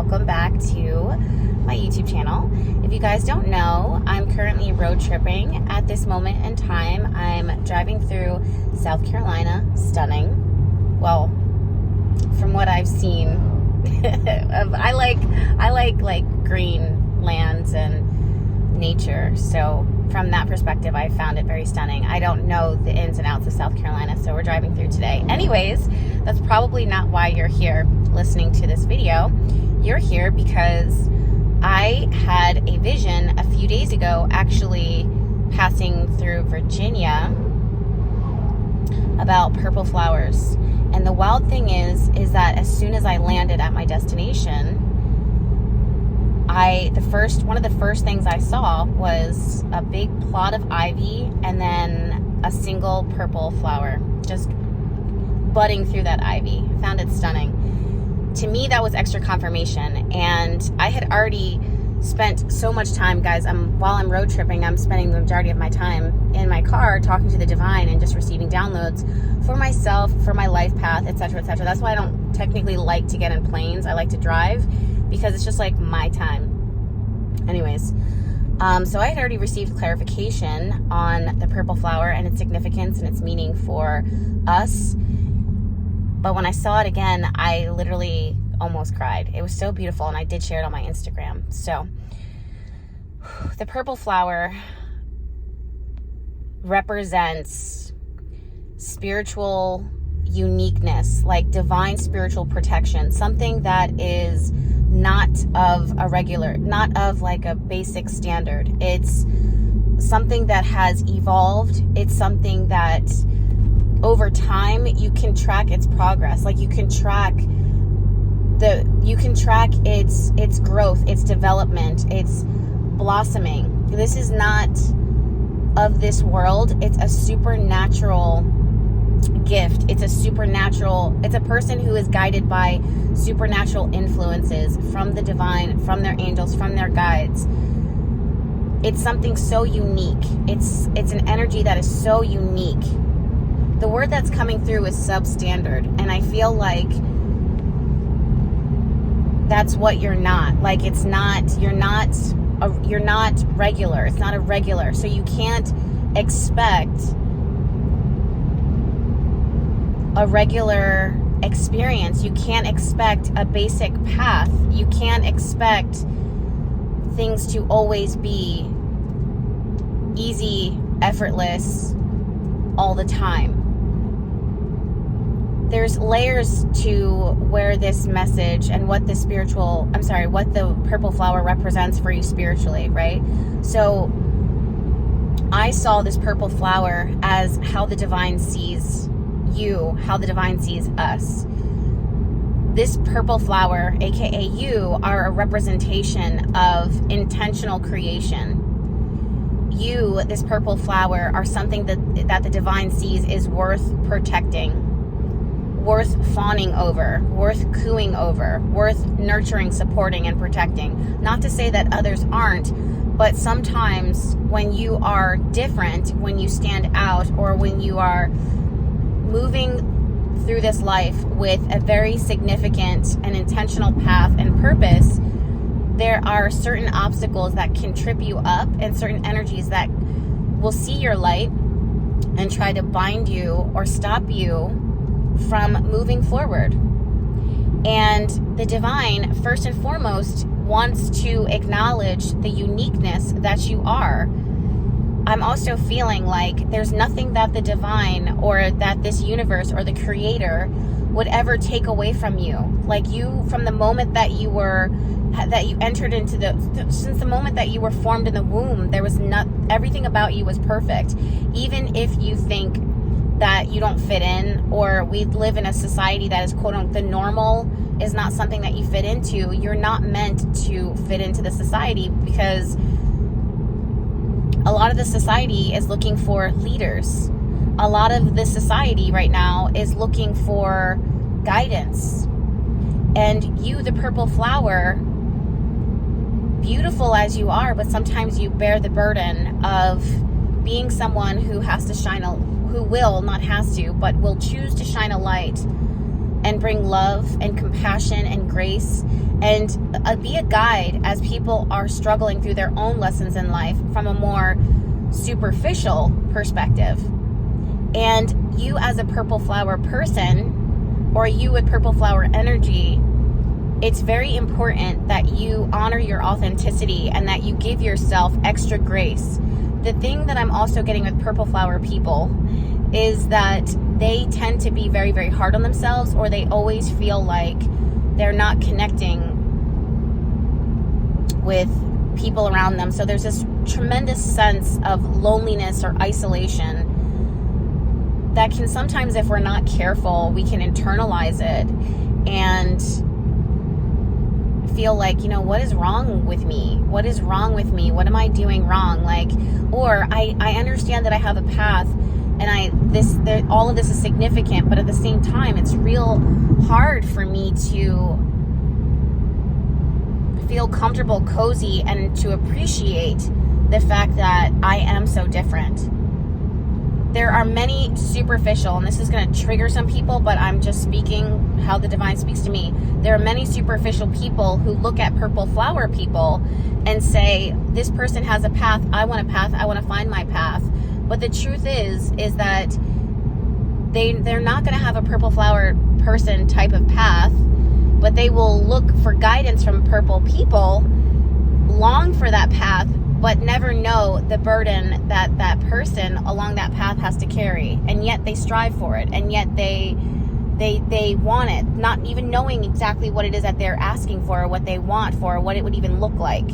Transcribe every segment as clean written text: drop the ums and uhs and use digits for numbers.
welcome back to my YouTube channel. If you guys don't know, I'm currently road tripping at this moment in time. I'm driving through South Carolina. Stunning. Well, from what I've seen, I like green lands and nature, so from that perspective I found it very stunning. I don't know the ins and outs of South Carolina, so we're driving through today. Anyways, that's probably not why you're here listening to this video. You're here because I had a vision a few days ago, actually passing through Virginia, about purple flowers. And the wild thing is that as soon as I landed at my destination, one of the first things I saw was a big plot of ivy and then a single purple flower just budding through that ivy. I found it stunning. To me, that was extra confirmation. And I had already spent so much time, guys. While I'm road tripping, I'm spending the majority of my time in my car talking to the divine and just receiving downloads for myself, for my life path, etc., etc. That's why I don't technically like to get in planes. I like to drive because it's just like my time. Anyways, so I had already received clarification on the purple flower and its significance and its meaning for us. But when I saw it again, I literally almost cried. It was so beautiful, and I did share it on my Instagram. So the purple flower represents spiritual uniqueness, like divine spiritual protection, something that is not of like a basic standard. It's something that has evolved. It's something that over time you can track its progress. Like you can track its growth, its development, its blossoming. This is not of this world. It's a supernatural gift. It's a person who is guided by supernatural influences from the divine, from their angels, from their guides. It's something so unique. It's an energy that is so unique. The word that's coming through is substandard, and I feel like that's what you're not. Like you're not regular. It's not a regular. So you can't expect a regular experience. You can't expect a basic path. You can't expect things to always be easy, effortless all the time. There's layers to where this message and what the purple flower represents for you spiritually, right? So I saw this purple flower as how the divine sees you, how the divine sees us. This purple flower, aka you, are a representation of intentional creation. You, this purple flower, are something that the divine sees is worth protecting, worth fawning over, worth cooing over, worth nurturing, supporting, and protecting. Not to say that others aren't, but sometimes when you are different, when you stand out, or when you are moving through this life with a very significant and intentional path and purpose, there are certain obstacles that can trip you up and certain energies that will see your light and try to bind you or stop you from moving forward. And the divine, first and foremost, wants to acknowledge the uniqueness that you are. I'm also feeling like there's nothing that the divine or that this universe or the creator would ever take away from you. Like you, from the moment that you entered into since the moment that you were formed in the womb, everything about you was perfect. Even if you think that you don't fit in, or we live in a society that is quote unquote the normal is not something that you fit into, you're not meant to fit into the society, because a lot of the society is looking for leaders. A lot of the society right now is looking for guidance. And you, the purple flower, beautiful as you are, but sometimes you bear the burden of being someone who will choose to shine a light and bring love and compassion and grace and be a guide as people are struggling through their own lessons in life from a more superficial perspective. And you as a purple flower person, or you with purple flower energy, it's very important that you honor your authenticity and that you give yourself extra grace. The thing that I'm also getting with purple flower people is that they tend to be very, very hard on themselves, or they always feel like they're not connecting with people around them. So there's this tremendous sense of loneliness or isolation that can sometimes, if we're not careful, we can internalize it and feel like, you know, what is wrong with me? What is wrong with me? What am I doing wrong? Like, or I understand that I have a path and all of this is significant, but at the same time, it's real hard for me to feel comfortable, cozy, and to appreciate the fact that I am so different. There are many superficial, and this is going to trigger some people, but I'm just speaking how the divine speaks to me. There are many superficial people who look at purple flower people and say, this person has a path, I want a path, I want to find my path. But the truth is that they're not going to have a purple flower person type of path, but they will look for guidance from purple people, long for that path, but never know the burden that that person along that path has to carry. And yet they strive for it. And yet they want it, not even knowing exactly what it is that they're asking for, or what they want for, or what it would even look like.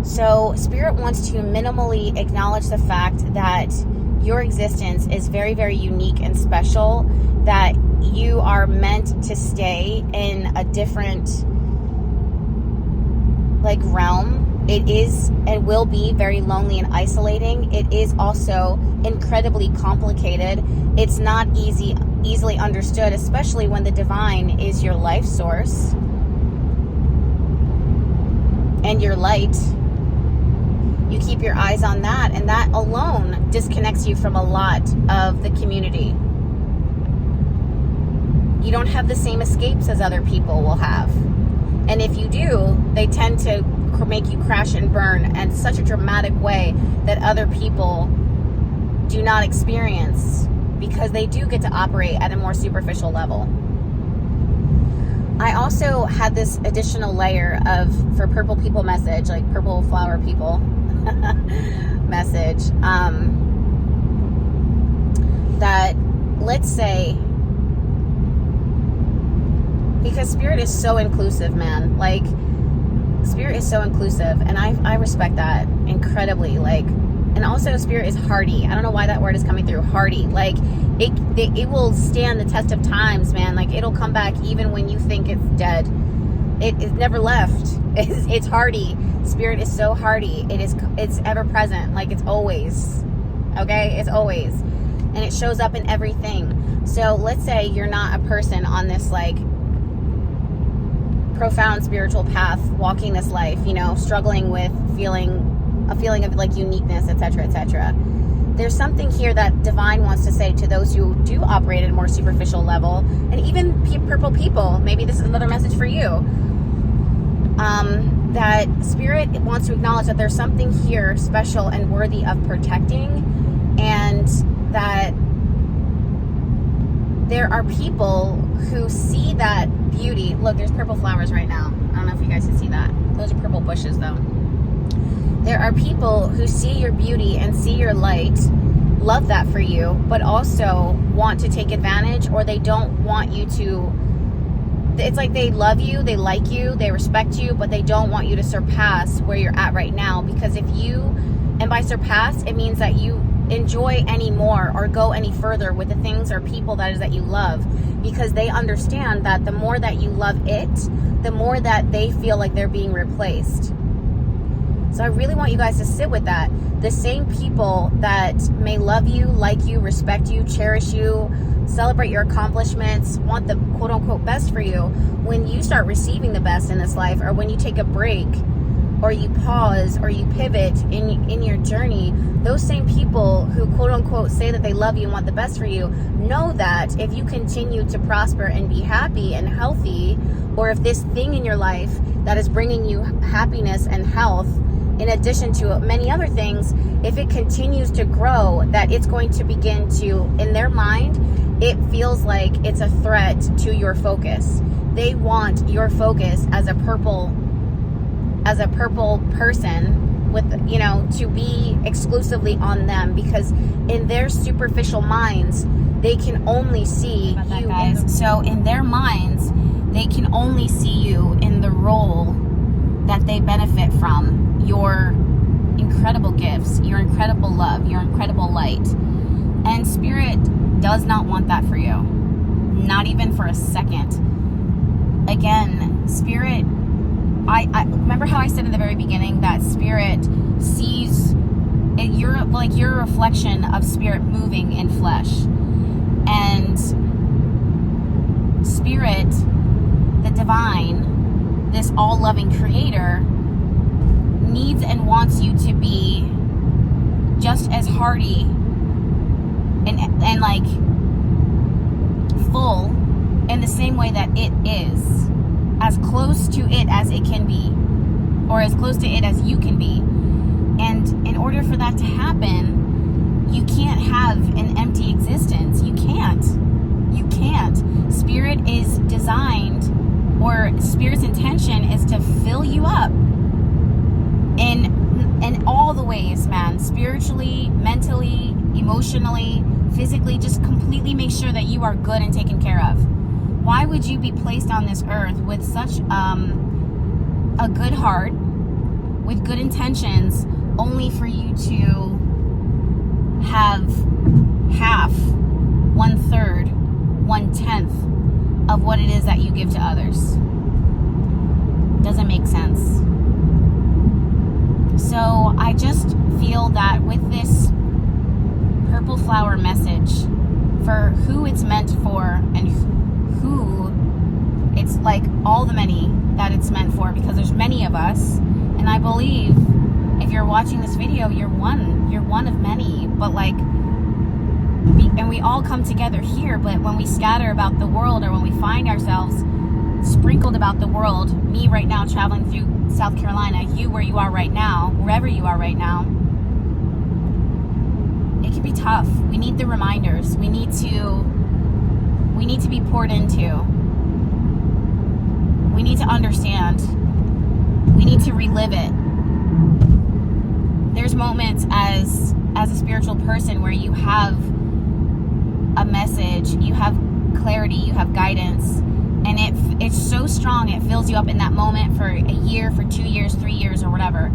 So Spirit wants to minimally acknowledge the fact that your existence is very, very unique and special, that you are meant to stay in a different realm. It is and will be very lonely and isolating. It is also incredibly complicated. It's not easily understood, especially when the divine is your life source and your light. You keep your eyes on that, and that alone disconnects you from a lot of the community. You don't have the same escapes as other people will have. And if you do, they tend to make you crash and burn in such a dramatic way that other people do not experience, because they do get to operate at a more superficial level. I also had this additional layer for purple people message, like purple flower people message, that, let's say, because Spirit is so inclusive, man. Like, Spirit is so inclusive, and I respect that incredibly. Like, and also Spirit is hardy. I don't know why that word is coming through. Hardy. Like, it will stand the test of times, man. Like, it'll come back even when you think it's dead. It's never left. It's hardy. Spirit is so hardy. It's ever present. Like, it's always. Okay? It's always. And it shows up in everything. So let's say you're not a person on this, like, profound spiritual path, walking this life, you know, struggling with a feeling of like uniqueness, etc., etc. There's something here that divine wants to say to those who do operate at a more superficial level, and even purple people. Maybe this is another message for you. That Spirit wants to acknowledge that there's something here special and worthy of protecting, and that there are people who see that beauty. Look, there's purple flowers right now. I don't know if you guys can see that. Those are purple bushes, though. There are people who see your beauty and see your light, love that for you, but also want to take advantage, or they don't want you to. It's like they love you, they like you, they respect you, but they don't want you to surpass where you're at right now. Because if you, and by surpass, it means that you enjoy any more or go any further with the things or people that you love, because they understand that the more that you love it, the more that they feel like they're being replaced. So I really want you guys to sit with that. The same people that may love you, like you, respect you, cherish you, celebrate your accomplishments, want the quote-unquote best for you, when you start receiving the best in this life, or when you take a break or you pause or you pivot in your journey, those same people who quote unquote say that they love you and want the best for you know that if you continue to prosper and be happy and healthy, or if this thing in your life that is bringing you happiness and health, in addition to many other things, if it continues to grow, that it's going to begin to, in their mind, it feels like it's a threat to your focus. They want your focus as a purple person with, to be exclusively on them, because in their superficial minds, they can only see you, guys. So in their minds, they can only see you in the role that they benefit from. Your incredible gifts, your incredible love, your incredible light. And Spirit does not want that for you. Not even for a second. Again, Spirit, I remember how I said in the very beginning that Spirit sees it, you're a reflection of Spirit moving in flesh. And Spirit, the divine, this all-loving creator, needs and wants you to be just as hardy and like full in the same way that it is, as close to it as it can be, or as close to it as you can be. And in order for that to happen, you can't have an empty existence. You can't. Spirit is designed, or Spirit's intention is to fill you up in all the ways, man. Spiritually, mentally, emotionally, physically. Just completely make sure that you are good and taken care of. Why would you be placed on this earth with such a good heart, with good intentions, only for you to have half, 1/3, 1/10 of what it is that you give to others? Doesn't make sense. So I just feel that with this purple flower message, for who it's meant for and who it's like, all the many that it's meant for, because there's many of us, and I believe if you're watching this video, you're one of many, but like, and we all come together here, but when we scatter about the world, or when we find ourselves sprinkled about the world, me right now traveling through South Carolina, you where you are right now, wherever you are right now, it can be tough. We need the reminders. We need to be poured into. We need to understand. We need to relive it. There's moments as a spiritual person where you have a message, you have clarity, you have guidance, and it's so strong, it fills you up in that moment for a year, for 2 years, 3 years, or whatever.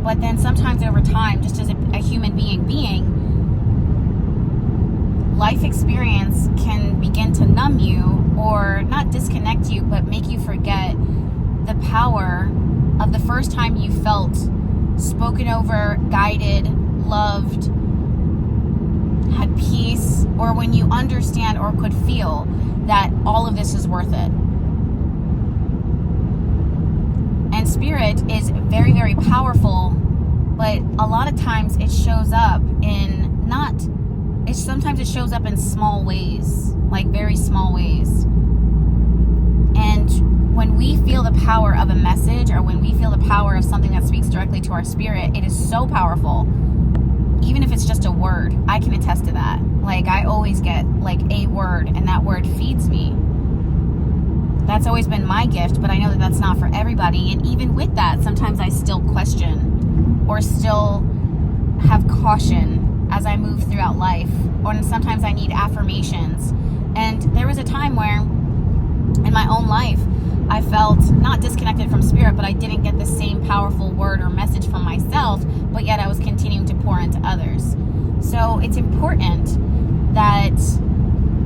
But then sometimes over time, just as a human being, life experience can begin to numb you, or not disconnect you, but make you forget the power of the first time you felt spoken over, guided, loved, had peace, or when you understand or could feel that all of this is worth it. And Spirit is very, very powerful, but a lot of times it shows up sometimes it shows up in small ways, like very small ways. And when we feel the power of a message, or when we feel the power of something that speaks directly to our spirit, it is so powerful. Even if it's just a word, I can attest to that. Like, I always get like a word, and that word feeds me. That's always been my gift, but I know that that's not for everybody. And even with that, sometimes I still question, or still have caution as I move throughout life. Or sometimes I need affirmations. And there was a time where in my own life, I felt not disconnected from Spirit, but I didn't get the same powerful word or message from myself, but yet I was continuing to pour into others. So it's important that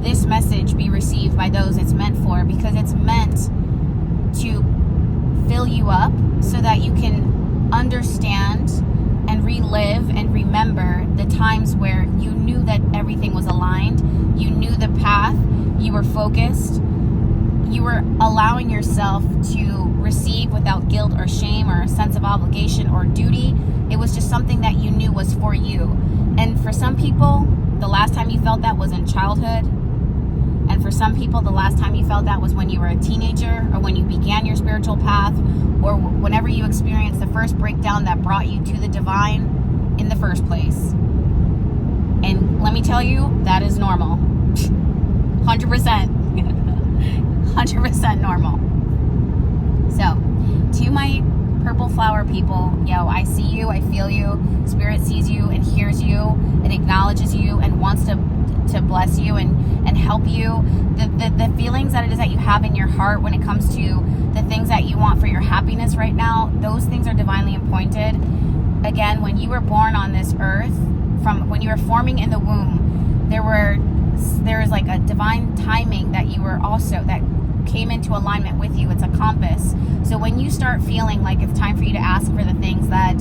this message be received by those it's meant for, because it's meant to fill you up so that you can understand and relive and remember the times where you knew that everything was aligned, you knew the path, you were focused, you were allowing yourself to receive without guilt or shame or a sense of obligation or duty. It was just something that you knew was for you. And for some people, the last time you felt that was in childhood. And for some people, the last time you felt that was when you were a teenager, or when you began your spiritual path, or whenever you experienced the first breakdown that brought you to the divine in the first place. And let me tell you, that is normal. 100%. 100% normal. So, to my purple flower people, I see you, I feel you. Spirit sees you and hears you and acknowledges you and wants to bless you and help you. The feelings that it is that you have in your heart when it comes to the things that you want for your happiness right now, those things are divinely appointed. Again, when you were born on this earth, from when you were forming in the womb, there is like a divine timing that you were also, that came into alignment with you. It's a compass. So when you start feeling like it's time for you to ask for the things that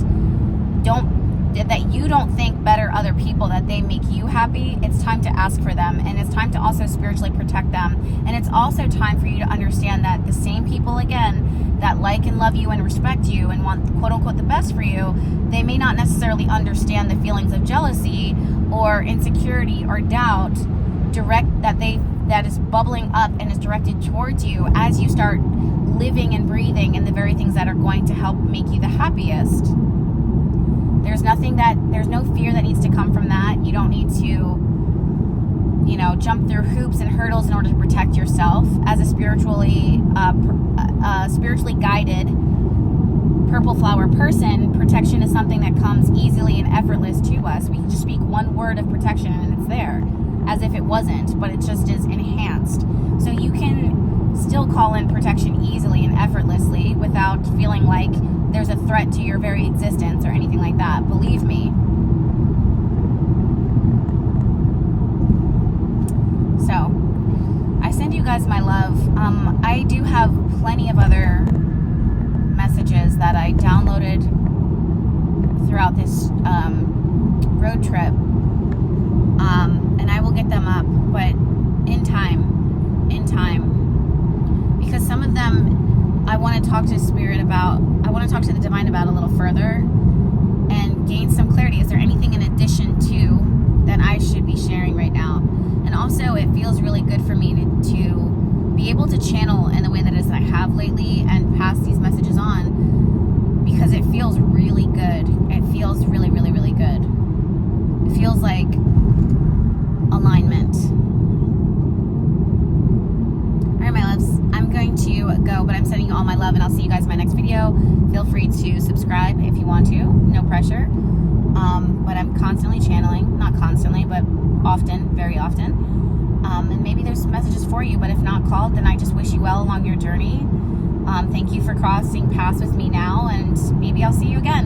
you don't think better other people, that they make you happy, it's time to ask for them. And it's time to also spiritually protect them. And it's also time for you to understand that the same people, again, that like and love you and respect you and want quote unquote the best for you, they may not necessarily understand the feelings of jealousy or insecurity or doubt that is bubbling up and is directed towards you as you start living and breathing in the very things that are going to help make you the happiest. There's no fear that needs to come from that. You don't need to, jump through hoops and hurdles in order to protect yourself. As a spiritually guided purple flower person, protection is something that comes easily and effortless to us. We can just speak one word of protection and it's there, as if it wasn't, but it just is enhanced. So you can still call in protection easily and effortlessly without feeling like there's a threat to your very existence or anything like that. Believe me. So, I send you guys my love. I do have plenty of other messages that I downloaded throughout this road trip. And I will get them up, but in time. Because some of them I want to talk to Spirit about, I want to talk to the divine about a little further and gain some clarity. Is there anything in addition to that I should be sharing right now? And also, it feels really good for me to be able to channel in the way that it is that I have lately and pass these messages on, because it feels really good. It feels really, really, really good. It feels like alignment. Alright, my loves, I'm going to go, but I'm sending you all my love, and I'll see you guys in my next video. Feel free to subscribe if you want to. No pressure. But I'm constantly channeling. Not constantly, but often, very often. And maybe there's some messages for you, but if not called, then I just wish you well along your journey. Thank you for crossing paths with me now, and maybe I'll see you again.